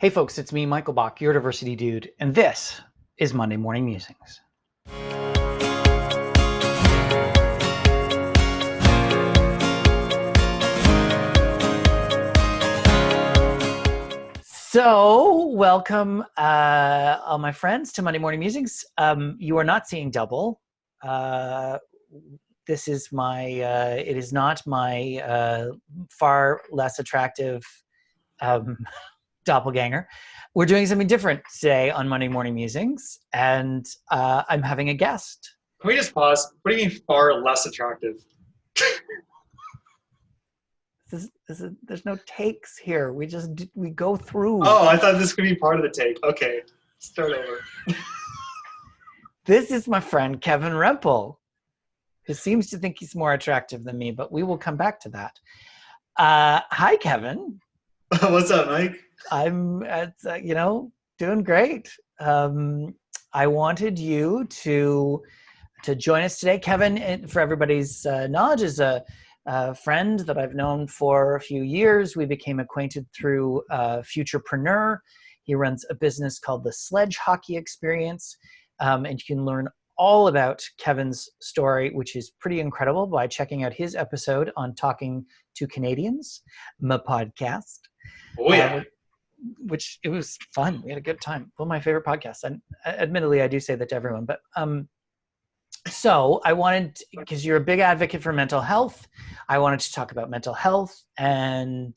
Hey folks, it's me, Michael Bach, your diversity dude, and this is Monday Morning Musings. So, welcome all my friends to Monday Morning Musings. You are not seeing double. This is it is not my far less attractive doppelganger. We're doing something different today on Monday Morning Musings, and I'm having a guest. Can we just pause? What do you mean far less attractive? There's no takes here. We go through. Oh, I thought this could be part of the take. Okay, start over. This is my friend Kevin Rempel, who seems to think he's more attractive than me, but we will come back to that. Hi, Kevin. What's up, Mike? I'm, doing great. I wanted you to join us today. Kevin, for everybody's knowledge, is a friend that I've known for a few years. We became acquainted through Futurepreneur. He runs a business called the Sledge Hockey Experience, and you can learn all about Kevin's story, which is pretty incredible, by checking out his episode on Talking to Canadians, my podcast. Oh yeah. Which it was fun. We had a good time. One of my favorite podcasts. And admittedly, I do say that to everyone. But so I wanted, because you're a big advocate for mental health, I wanted to talk about mental health and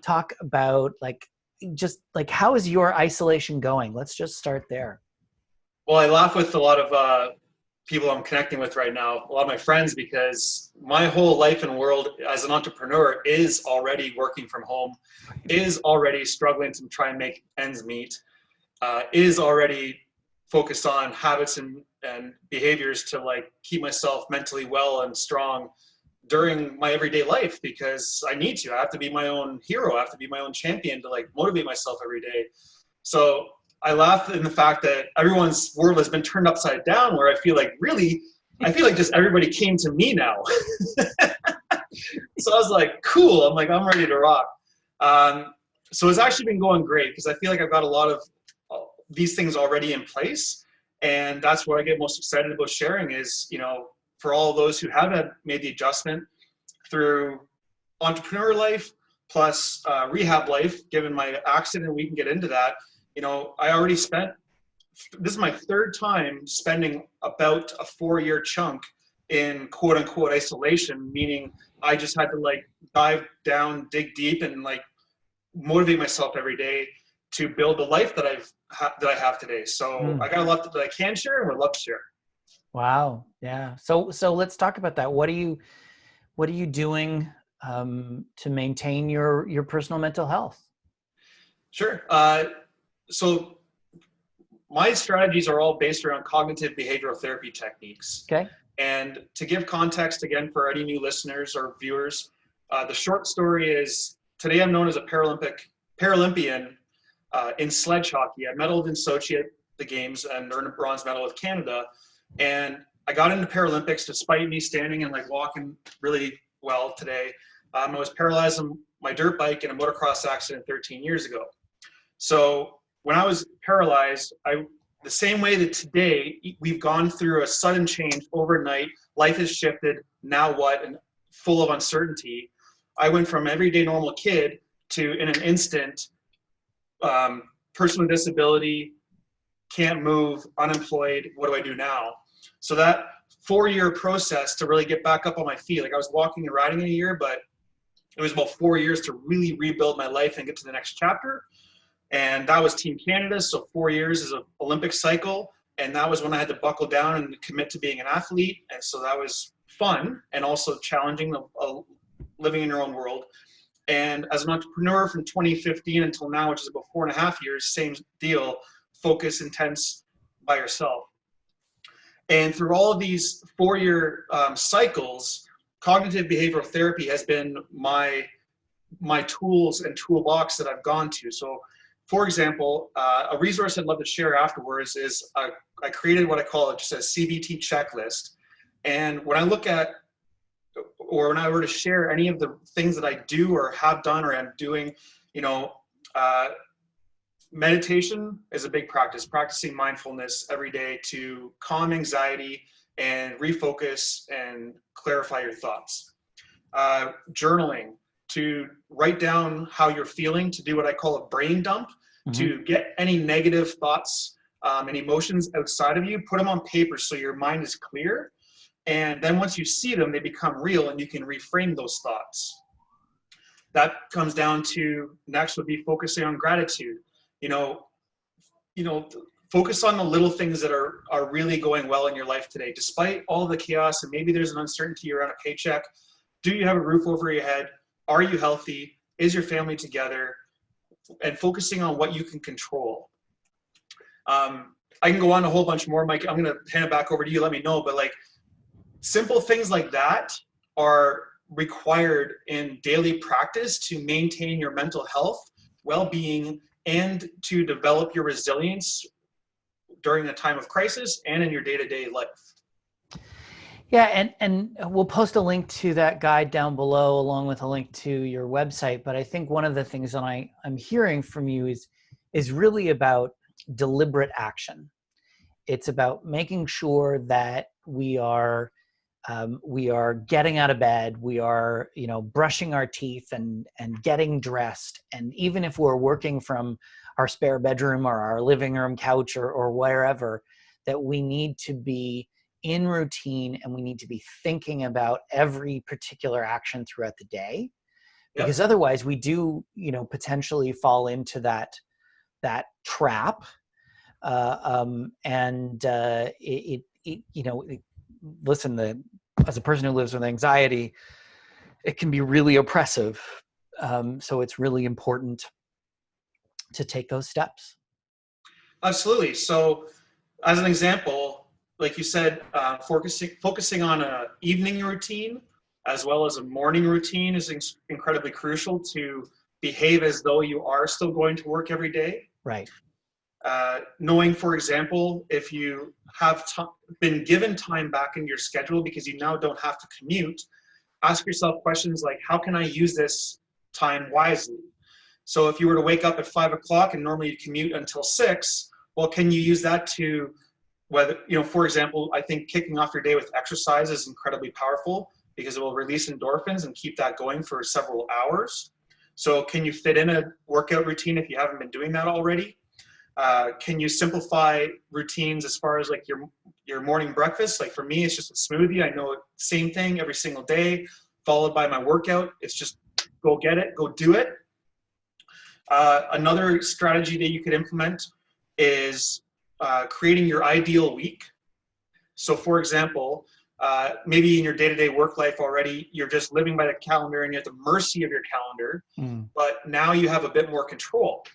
talk about how is your isolation going? Let's just start there. Well, I laugh with a lot of people I'm connecting with right now, a lot of my friends, because my whole life and world as an entrepreneur is already working from home, is already struggling to try and make ends meet, is already focused on habits and behaviors to keep myself mentally well and strong during my everyday life, because I need to. I have to be my own hero. I have to be my own champion to motivate myself every day. So I laugh in the fact that everyone's world has been turned upside down, where I feel like just everybody came to me now. So I was like, cool. I'm ready to rock. So it's actually been going great, because I feel like I've got a lot of these things already in place. And that's what I get most excited about sharing is, for all those who haven't made the adjustment through entrepreneur life plus rehab life, given my accident, we can get into that. I already this is my third time spending about a 4-year chunk in quote unquote isolation, meaning I just had to dive down, dig deep, and motivate myself every day to build the life that I have today. So I got a lot that I can share and would love to share. Wow. Yeah. So let's talk about that. What are you doing to maintain your personal mental health? Sure. So my strategies are all based around cognitive behavioral therapy techniques. Okay. And to give context again for any new listeners or viewers, the short story is today I'm known as a Paralympian in sledge hockey. I medaled in Sochi at the games and earned a bronze medal with Canada. And I got into Paralympics despite me standing and walking really well today. I was paralyzed on my dirt bike in a motocross accident 13 years ago. So when I was paralyzed, the same way that today we've gone through a sudden change overnight, life has shifted, now what, and full of uncertainty. I went from everyday normal kid to, in an instant, person with disability, can't move, unemployed, what do I do now? So that 4-year process to really get back up on my feet, I was walking and riding in a year, but it was about 4 years to really rebuild my life and get to the next chapter. And that was Team Canada, so 4 years is an Olympic cycle. And that was when I had to buckle down and commit to being an athlete. And so that was fun and also challenging, living in your own world. And as an entrepreneur from 2015 until now, which is about 4.5 years, same deal, focus, intense by yourself. And through all of these 4-year cycles, cognitive behavioral therapy has been my tools and toolbox that I've gone to. So for example, a resource I'd love to share afterwards is I created what I call just a CBT checklist. And when I look at, or when I were to share any of the things that I do or have done or am doing, meditation is a big practice, practicing mindfulness every day to calm anxiety and refocus and clarify your thoughts. Journaling, to write down how you're feeling, to do what I call a brain dump, to get any negative thoughts and emotions outside of you, put them on paper so your mind is clear. And then once you see them, they become real and you can reframe those thoughts. That comes down to, next would be focusing on gratitude. Focus on the little things that are really going well in your life today. Despite all the chaos, and maybe there's an uncertainty around a paycheck, do you have a roof over your head? Are you healthy? Is your family together? And focusing on what you can control. I can go on a whole bunch more, Mike. I'm gonna hand it back over to you, let me know, but like simple things like that are required in daily practice to maintain your mental health, well-being, and to develop your resilience during a time of crisis and in your day-to-day life. Yeah, and we'll post a link to that guide down below along with a link to your website. But I think one of the things that I'm hearing from you is really about deliberate action. It's about making sure that we are getting out of bed, we are, brushing our teeth and getting dressed. And even if we're working from our spare bedroom or our living room couch or wherever, that we need to be in routine and we need to be thinking about every particular action throughout the day. Because otherwise we do, potentially fall into that trap. Listen, as a person who lives with anxiety, it can be really oppressive. So it's really important to take those steps. Absolutely. So as an example, like you said, focusing on an evening routine as well as a morning routine is incredibly crucial to behave as though you are still going to work every day. Right. Knowing, for example, if you have been given time back in your schedule because you now don't have to commute, ask yourself questions like, how can I use this time wisely? So if you were to wake up at 5 o'clock and normally you commute until 6, well, can you use that to, for example, I think kicking off your day with exercise is incredibly powerful because it will release endorphins and keep that going for several hours. So can you fit in a workout routine if you haven't been doing that already? Can you simplify routines as far as like your morning breakfast? Like for me, it's just a smoothie. I know same thing every single day, followed by my workout. It's just go get it, go do it. Another strategy that you could implement is creating your ideal week. So for example, maybe in your day-to-day work life already, you're just living by the calendar and you're at the mercy of your calendar, but now you have a bit more control.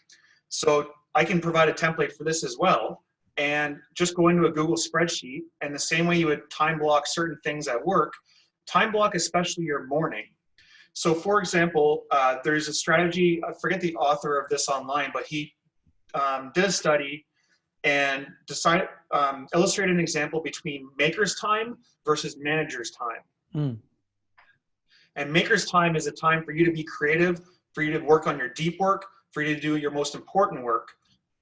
So I can provide a template for this as well, and just go into a Google spreadsheet, and the same way you would time block certain things at work, time block especially your morning. So for example, there's a strategy, I forget the author of this online, but he did a study and illustrated an example between maker's time versus manager's time. And maker's time is a time for you to be creative, for you to work on your deep work, for you to do your most important work.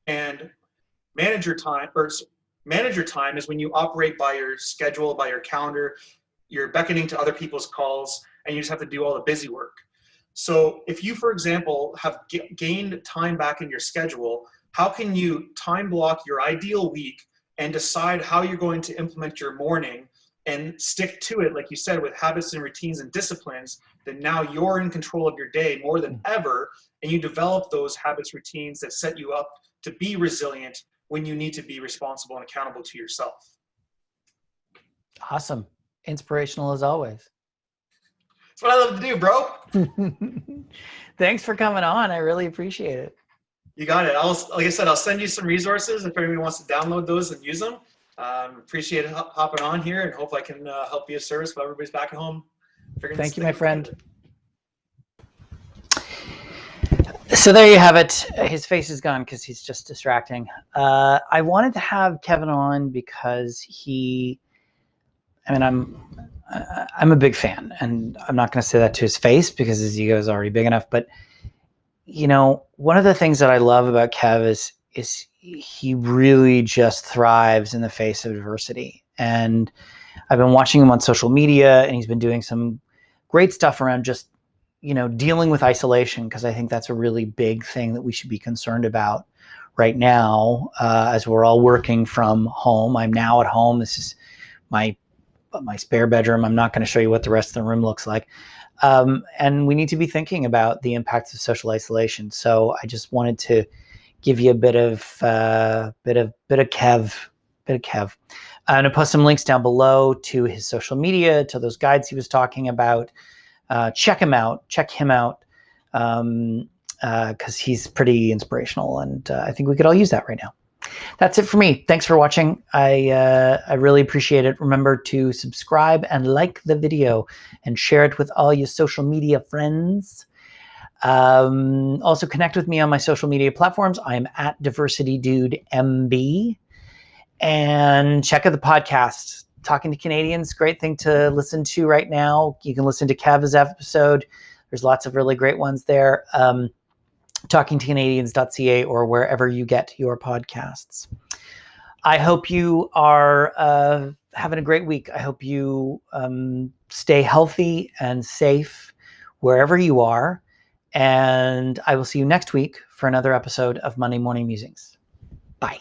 And manager time is when you operate by your schedule, by your calendar, you're beckoning to other people's calls, and you just have to do all the busy work. So if you, for example, have gained time back in your schedule, how can you time block your ideal week and decide how you're going to implement your morning and stick to it, like you said, with habits and routines and disciplines, that now you're in control of your day more than ever, and you develop those habits, routines that set you up to be resilient when you need to be responsible and accountable to yourself. Awesome. Inspirational as always. That's what I love to do, bro. Thanks for coming on. I really appreciate it. You got it. Like I said, I'll send you some resources if anyone wants to download those and use them. Appreciate hopping on here, and hope I can help be of service while everybody's back at home. Thank you, my friend. So there you have it. His face is gone because he's just distracting. I wanted to have Kevin on because I'm a big fan, and I'm not going to say that to his face because his ego is already big enough, but one of the things that I love about Kev is he really just thrives in the face of adversity. And I've been watching him on social media, and he's been doing some great stuff around just, dealing with isolation, because I think that's a really big thing that we should be concerned about right now, as we're all working from home. I'm now at home. This is my spare bedroom. I'm not going to show you what the rest of the room looks like. And we need to be thinking about the impacts of social isolation. So I just wanted to give you a bit of Kev. I'm going to post some links down below to his social media, to those guides he was talking about. Check him out. Because he's pretty inspirational, and I think we could all use that right now. That's it for me. Thanks for watching. I really appreciate it. Remember to subscribe and like the video and share it with all your social media friends. Also connect with me on my social media platforms. I'm at DiversityDudeMB. And check out the podcast, Talking to Canadians. Great thing to listen to right now. You can listen to Kev's episode. There's lots of really great ones there. talkingtocanadians.ca or wherever you get your podcasts. I hope you are having a great week. I hope you stay healthy and safe wherever you are. And I will see you next week for another episode of Monday Morning Musings. Bye.